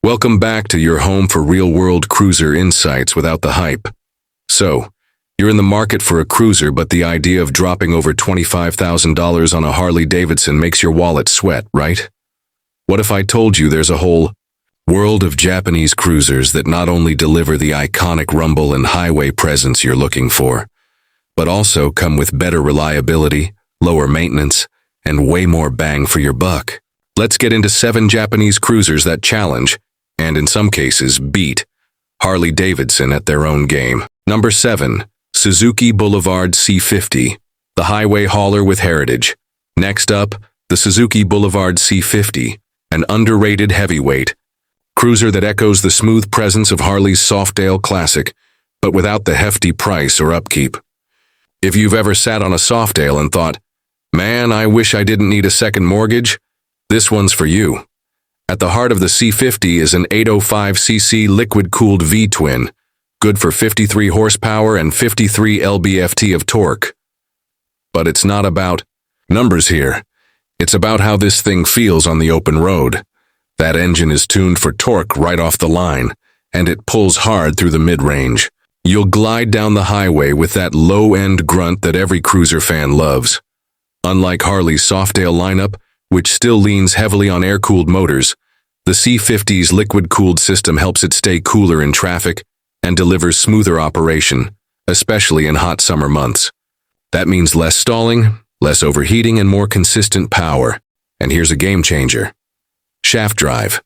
Welcome back to your home for real-world cruiser insights without the hype. So, you're in the market for a cruiser, but the idea of dropping over $25,000 on a Harley-Davidson makes your wallet sweat, right? What if I told you there's a whole world of Japanese cruisers that not only deliver the iconic rumble and highway presence you're looking for, but also come with better reliability, lower maintenance, and way more bang for your buck? Let's get into 7 Japanese cruisers that challenge, and in some cases beat, Harley-Davidson at their own game. Number 7. Suzuki Boulevard C50, the highway hauler with heritage. Next up, the Suzuki Boulevard C50, an underrated heavyweight cruiser that echoes the smooth presence of Harley's Softail Classic, but without the hefty price or upkeep. If you've ever sat on a Softail and thought, "Man, I wish I didn't need a second mortgage," this one's for you. At the heart of the C50 is an 805cc liquid-cooled V-twin, good for 53 horsepower and 53 lb-ft of torque. But it's not about numbers here. It's about how this thing feels on the open road. That engine is tuned for torque right off the line, and it pulls hard through the mid-range. You'll glide down the highway with that low-end grunt that every cruiser fan loves. Unlike Harley's Softail lineup, which still leans heavily on air-cooled motors, the C50's liquid-cooled system helps it stay cooler in traffic and delivers smoother operation, especially in hot summer months. That means less stalling, less overheating, and more consistent power. And here's a game changer: shaft drive.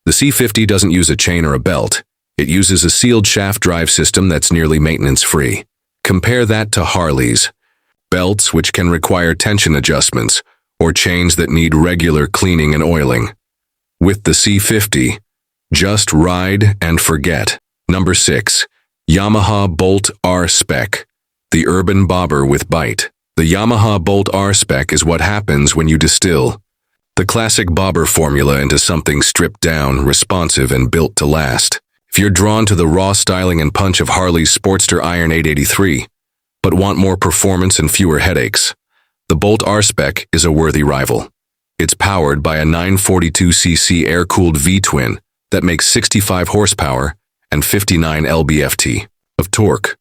The C50 doesn't use a chain or a belt. It uses a sealed shaft drive system that's nearly maintenance-free. Compare that to Harley's belts, which can require tension adjustments, or chains that need regular cleaning and oiling. With the C50, just ride and forget. Number 6. Yamaha Bolt R-Spec, the urban bobber with bite. The Yamaha Bolt R-Spec is what happens when you distill the classic bobber formula into something stripped down, responsive, and built to last. If you're drawn to the raw styling and punch of Harley's Sportster Iron 883, but want more performance and fewer headaches, the Bolt R-Spec is a worthy rival. It's powered by a 942cc air-cooled V-twin that makes 65 horsepower and 59 lb-ft of torque,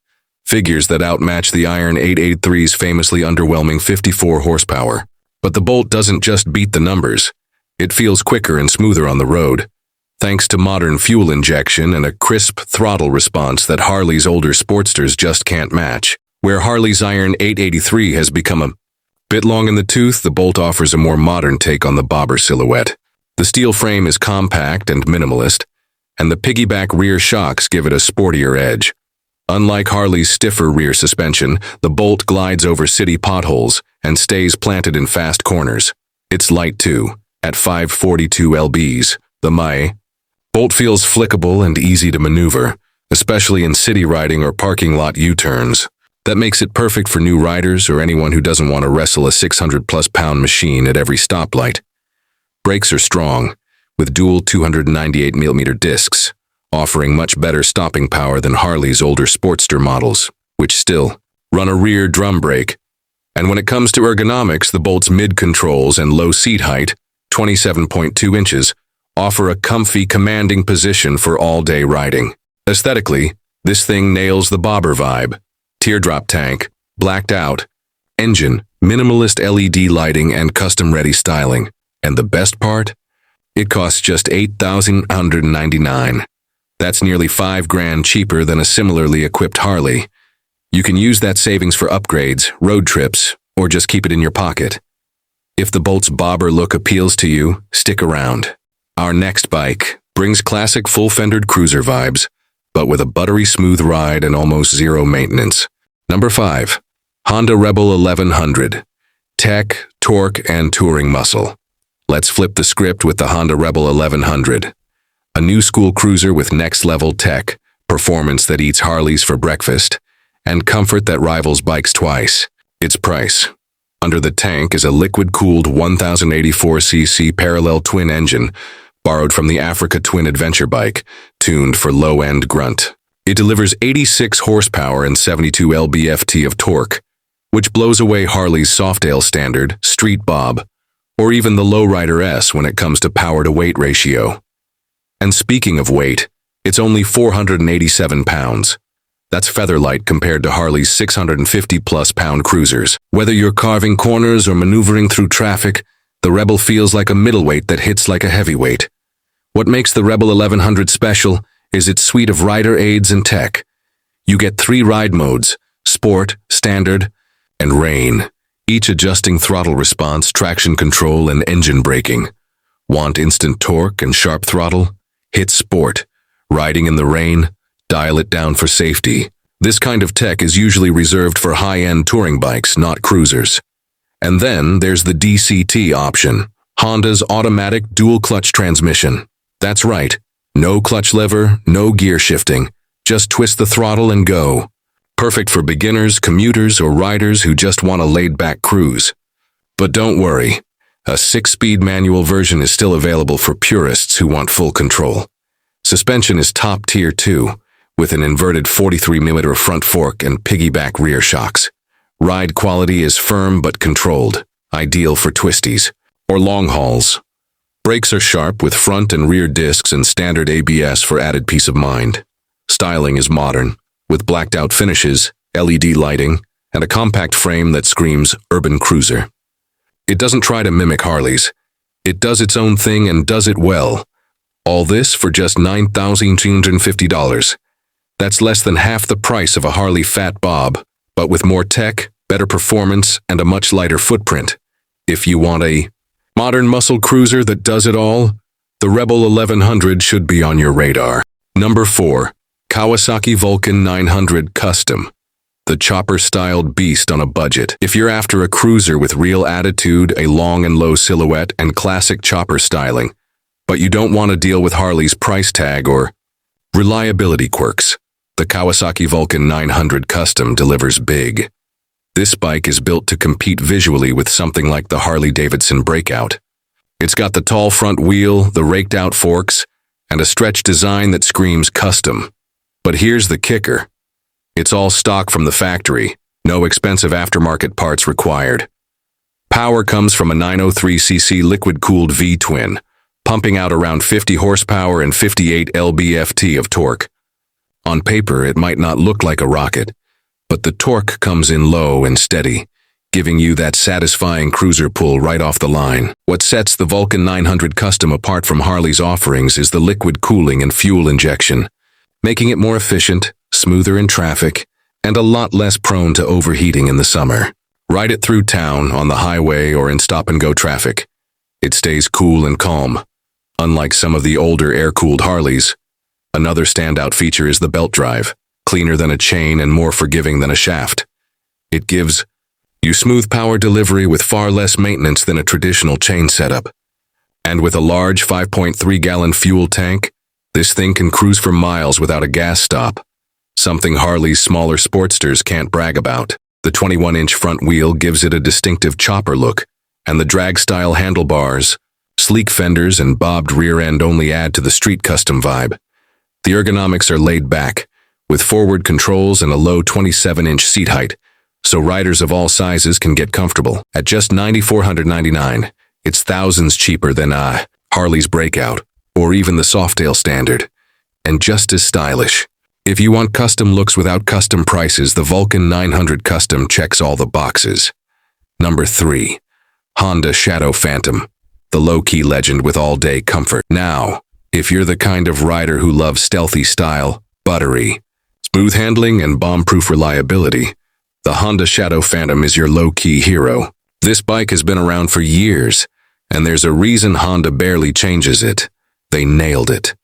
figures that outmatch the Iron 883's famously underwhelming 54 horsepower. But the Bolt doesn't just beat the numbers. It feels quicker and smoother on the road, thanks to modern fuel injection and a crisp throttle response that Harley's older Sportsters just can't match. Where Harley's Iron 883 has become a bit long in the tooth, the Bolt offers a more modern take on the bobber silhouette. The steel frame is compact and minimalist, and the piggyback rear shocks give it a sportier edge. Unlike Harley's stiffer rear suspension, the Bolt glides over city potholes and stays planted in fast corners. It's light too, at 542 lbs. The Bolt feels flickable and easy to maneuver, especially in city riding or parking lot U-turns. That makes it perfect for new riders or anyone who doesn't want to wrestle a 600-plus pound machine at every stoplight. Brakes are strong, with dual 298mm discs, offering much better stopping power than Harley's older Sportster models, which still run a rear drum brake. And when it comes to ergonomics, the Bolt's mid-controls and low seat height, 27.2 inches, offer a comfy, commanding position for all-day riding. Aesthetically, this thing nails the bobber vibe. Teardrop tank, blacked out, engine, minimalist LED lighting, and custom-ready styling. And the best part? It costs just $8,199. That's nearly $5,000 cheaper than a similarly equipped Harley. You can use that savings for upgrades, road trips, or just keep it in your pocket. If the Bolt's bobber look appeals to you, stick around. Our next bike brings classic full-fendered cruiser vibes, but with a buttery smooth ride and almost zero maintenance. Number 5. Honda Rebel 1100. Tech, torque, and touring muscle. Let's flip the script with the Honda Rebel 1100. A new school cruiser with next-level tech, performance that eats Harleys for breakfast, and comfort that rivals bikes twice. Its price. Under the tank is a liquid-cooled 1084cc parallel twin engine, borrowed from the Africa Twin adventure bike, tuned for low-end grunt. It delivers 86 horsepower and 72 lb-ft of torque, which blows away Harley's Softail standard, Street Bob, or even the Lowrider S when it comes to power-to-weight ratio. And speaking of weight, it's only 487 pounds. That's featherlight compared to Harley's 650-plus pound cruisers. Whether you're carving corners or maneuvering through traffic, the Rebel feels like a middleweight that hits like a heavyweight. What makes the Rebel 1100 special is its suite of rider aids and tech. You get 3 ride modes: Sport, Standard, and Rain, each adjusting throttle response, traction control, and engine braking. Want instant torque and sharp throttle? Hit Sport. Riding in the rain? Dial it down for safety. This kind of tech is usually reserved for high-end touring bikes, not cruisers. And then there's the DCT option, Honda's automatic dual-clutch transmission. That's right, no clutch lever, no gear shifting. Just twist the throttle and go. Perfect for beginners, commuters, or riders who just want a laid-back cruise. But don't worry, a 6-speed manual version is still available for purists who want full control. Suspension is top tier too, with an inverted 43mm front fork and piggyback rear shocks. Ride quality is firm but controlled, ideal for twisties or long hauls. Brakes are sharp with front and rear discs and standard ABS for added peace of mind. Styling is modern, with blacked-out finishes, LED lighting, and a compact frame that screams urban cruiser. It doesn't try to mimic Harley's. It does its own thing and does it well. All this for just $9,250. That's less than half the price of a Harley Fat Bob, but with more tech, better performance, and a much lighter footprint. If you want a modern muscle cruiser that does it all, the Rebel 1100 should be on your radar. Number 4. Kawasaki Vulcan 900 Custom. The chopper-styled beast on a budget. If you're after a cruiser with real attitude, a long and low silhouette, and classic chopper styling, but you don't want to deal with Harley's price tag or reliability quirks, the Kawasaki Vulcan 900 Custom delivers big. This bike is built to compete visually with something like the Harley-Davidson Breakout. It's got the tall front wheel, the raked-out forks, and a stretch design that screams custom. But here's the kicker. It's all stock from the factory, no expensive aftermarket parts required. Power comes from a 903cc liquid-cooled V-twin, pumping out around 50 horsepower and 58 lb-ft of torque. On paper, it might not look like a rocket, but the torque comes in low and steady, giving you that satisfying cruiser pull right off the line. What sets the Vulcan 900 Custom apart from Harley's offerings is the liquid cooling and fuel injection, making it more efficient, smoother in traffic, and a lot less prone to overheating in the summer. Ride it through town, on the highway, or in stop-and-go traffic. It stays cool and calm, unlike some of the older air-cooled Harleys. Another standout feature is the belt drive, cleaner than a chain and more forgiving than a shaft. It gives you smooth power delivery with far less maintenance than a traditional chain setup. And with a large 5.3-gallon fuel tank, this thing can cruise for miles without a gas stop, something Harley's smaller Sportsters can't brag about. The 21-inch front wheel gives it a distinctive chopper look, and the drag-style handlebars, sleek fenders, and bobbed rear end only add to the street custom vibe. The ergonomics are laid back, with forward controls and a low 27-inch seat height, so riders of all sizes can get comfortable. At just $9,499, it's thousands cheaper than Harley's Breakout, or even the Softail Standard, and just as stylish. If you want custom looks without custom prices, the Vulcan 900 Custom checks all the boxes. Number 3. Honda Shadow Phantom, the low-key legend with all-day comfort. Now, if you're the kind of rider who loves stealthy style, buttery, smooth handling, and bomb-proof reliability, the Honda Shadow Phantom is your low-key hero. This bike has been around for years, and there's a reason Honda barely changes it. They nailed it.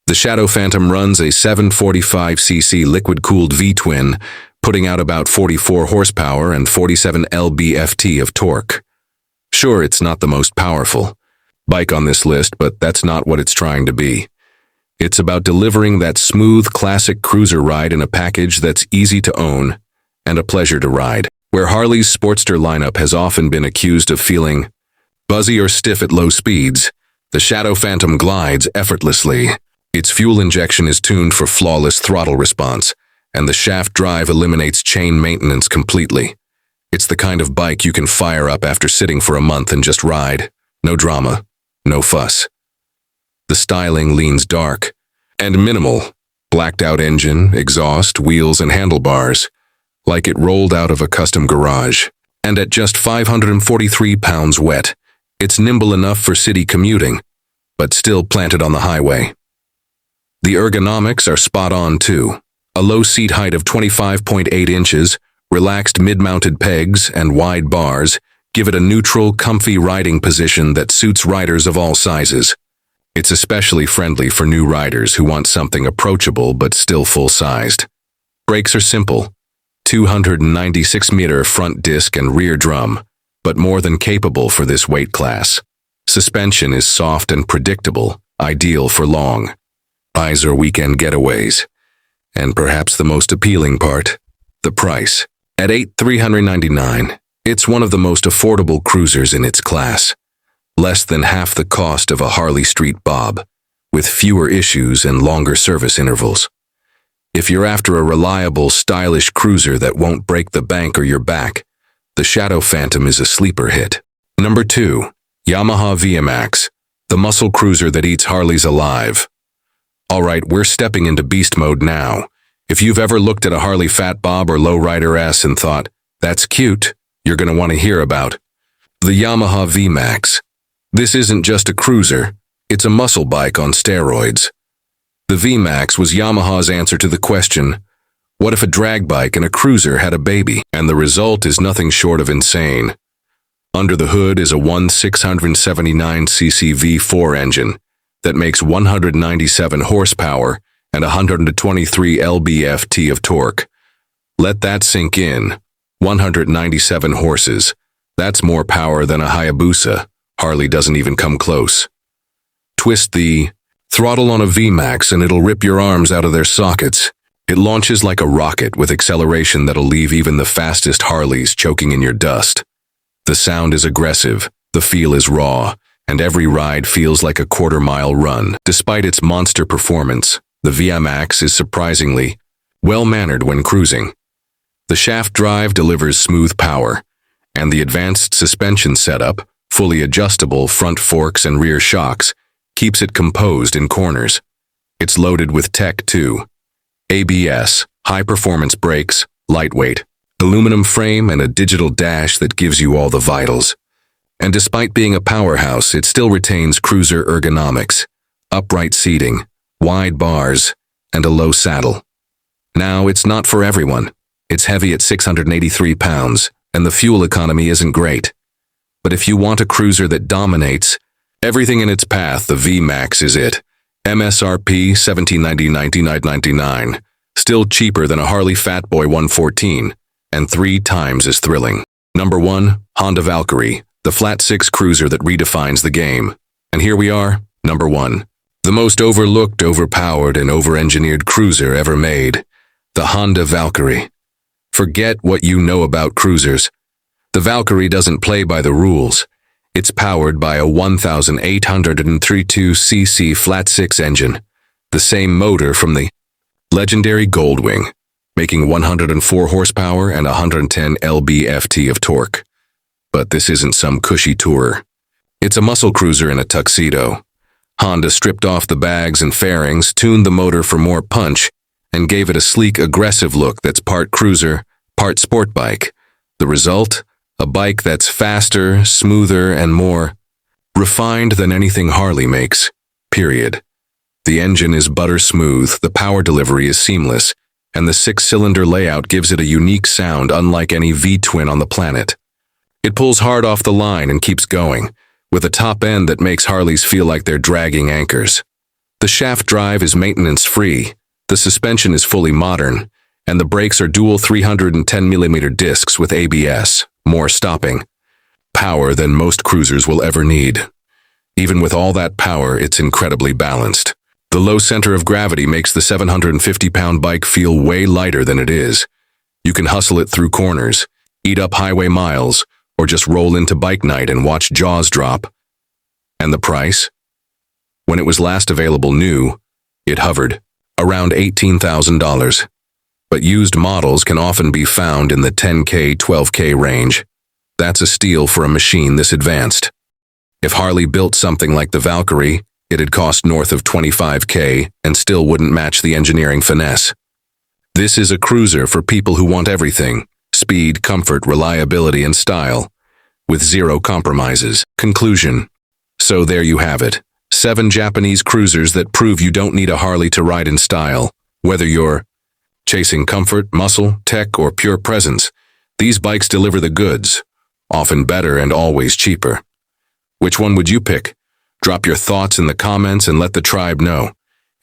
The Shadow Phantom runs a 745cc liquid-cooled V-twin, putting out about 44 horsepower and 47 lb-ft of torque. Sure, it's not the most powerful bike on this list, but that's not what it's trying to be. It's about delivering that smooth, classic cruiser ride in a package that's easy to own and a pleasure to ride. Where Harley's Sportster lineup has often been accused of feeling buzzy or stiff at low speeds, the Shadow Phantom glides effortlessly. Its fuel injection is tuned for flawless throttle response, and the shaft drive eliminates chain maintenance completely. It's the kind of bike you can fire up after sitting for a month and just ride. No drama, no fuss. The styling leans dark and minimal. Blacked out engine, exhaust, wheels, and handlebars, like it rolled out of a custom garage. And at just 543 pounds wet, it's nimble enough for city commuting, but still planted on the highway. The ergonomics are spot on too. A low seat height of 25.8 inches, relaxed mid-mounted pegs, and wide bars give it a neutral, comfy riding position that suits riders of all sizes. It's especially friendly for new riders who want something approachable but still full-sized. Brakes are simple. 296mm front disc and rear drum, but more than capable for this weight class. Suspension is soft and predictable, ideal for long rides or weekend getaways. And perhaps the most appealing part, the price. At $8,399, it's one of the most affordable cruisers in its class. Less than half the cost of a Harley Street Bob, with fewer issues and longer service intervals. If you're after a reliable, stylish cruiser that won't break the bank or your back, the Shadow Phantom is a sleeper hit. Number 2. Yamaha VMAX, the muscle cruiser that eats Harleys alive. Alright, we're stepping into beast mode now. If you've ever looked at a Harley Fat Bob or Lowrider S and thought, that's cute, you're going to want to hear about the Yamaha VMAX. This isn't just a cruiser, it's a muscle bike on steroids. The VMAX was Yamaha's answer to the question, what if a drag bike and a cruiser had a baby? And the result is nothing short of insane. Under the hood is a 679cc V4 engine that makes 197 horsepower and 123 lb-ft of torque. Let that sink in. 197 horses. That's more power than a Hayabusa. Harley doesn't even come close. Twist the throttle on a VMAX and it'll rip your arms out of their sockets. It launches like a rocket with acceleration that'll leave even the fastest Harleys choking in your dust. The sound is aggressive, the feel is raw, and every ride feels like a quarter-mile run. Despite its monster performance, the VMAX is surprisingly well-mannered when cruising. The shaft drive delivers smooth power, and the advanced suspension setup, fully adjustable front forks and rear shocks, keeps it composed in corners. It's loaded with tech too. ABS, high-performance brakes, lightweight, aluminum frame, and a digital dash that gives you all the vitals. And despite being a powerhouse, it still retains cruiser ergonomics, upright seating, wide bars, and a low saddle. Now, it's not for everyone. It's heavy at 683 pounds, and the fuel economy isn't great. But if you want a cruiser that dominates everything in its path, the VMAX is it. MSRP $1,799.99, still cheaper than a Harley Fatboy 114, and 3 times as thrilling. Number 1, Honda Valkyrie, the flat 6 cruiser that redefines the game. And here we are, number 1. The most overlooked, overpowered, and over-engineered cruiser ever made. The Honda Valkyrie. Forget what you know about cruisers. The Valkyrie doesn't play by the rules. It's powered by a 1,832cc flat 6 engine, the same motor from the legendary Goldwing, making 104 horsepower and 110 lb-ft of torque. But this isn't some cushy tourer. It's a muscle cruiser in a tuxedo. Honda stripped off the bags and fairings, tuned the motor for more punch, and gave it a sleek, aggressive look that's part cruiser, part sport bike. The result? A bike that's faster, smoother, and more refined than anything Harley makes, period. The engine is butter smooth, the power delivery is seamless, and the 6-cylinder layout gives it a unique sound unlike any V-twin on the planet. It pulls hard off the line and keeps going, with a top end that makes Harleys feel like they're dragging anchors. The shaft drive is maintenance-free, the suspension is fully modern, and the brakes are dual 310mm discs with ABS, more stopping. Power than most cruisers will ever need. Even with all that power, it's incredibly balanced. The low center of gravity makes the 750-pound bike feel way lighter than it is. You can hustle it through corners, eat up highway miles, or just roll into bike night and watch jaws drop. And the price? When it was last available new, it hovered around $18,000. But used models can often be found in the $10K, $12K range. That's a steal for a machine this advanced. If Harley built something like the Valkyrie, it'd cost north of 25K and still wouldn't match the engineering finesse. This is a cruiser for people who want everything: speed, comfort, reliability, and style, with zero compromises. Conclusion. So there you have it. 7 Japanese cruisers that prove you don't need a Harley to ride in style. Whether you're chasing comfort, muscle, tech, or pure presence, these bikes deliver the goods, often better and always cheaper. Which one would you pick? Drop your thoughts in the comments and let the tribe know.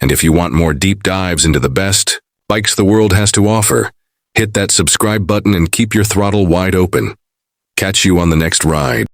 And if you want more deep dives into the best bikes the world has to offer, hit that subscribe button and keep your throttle wide open. Catch you on the next ride.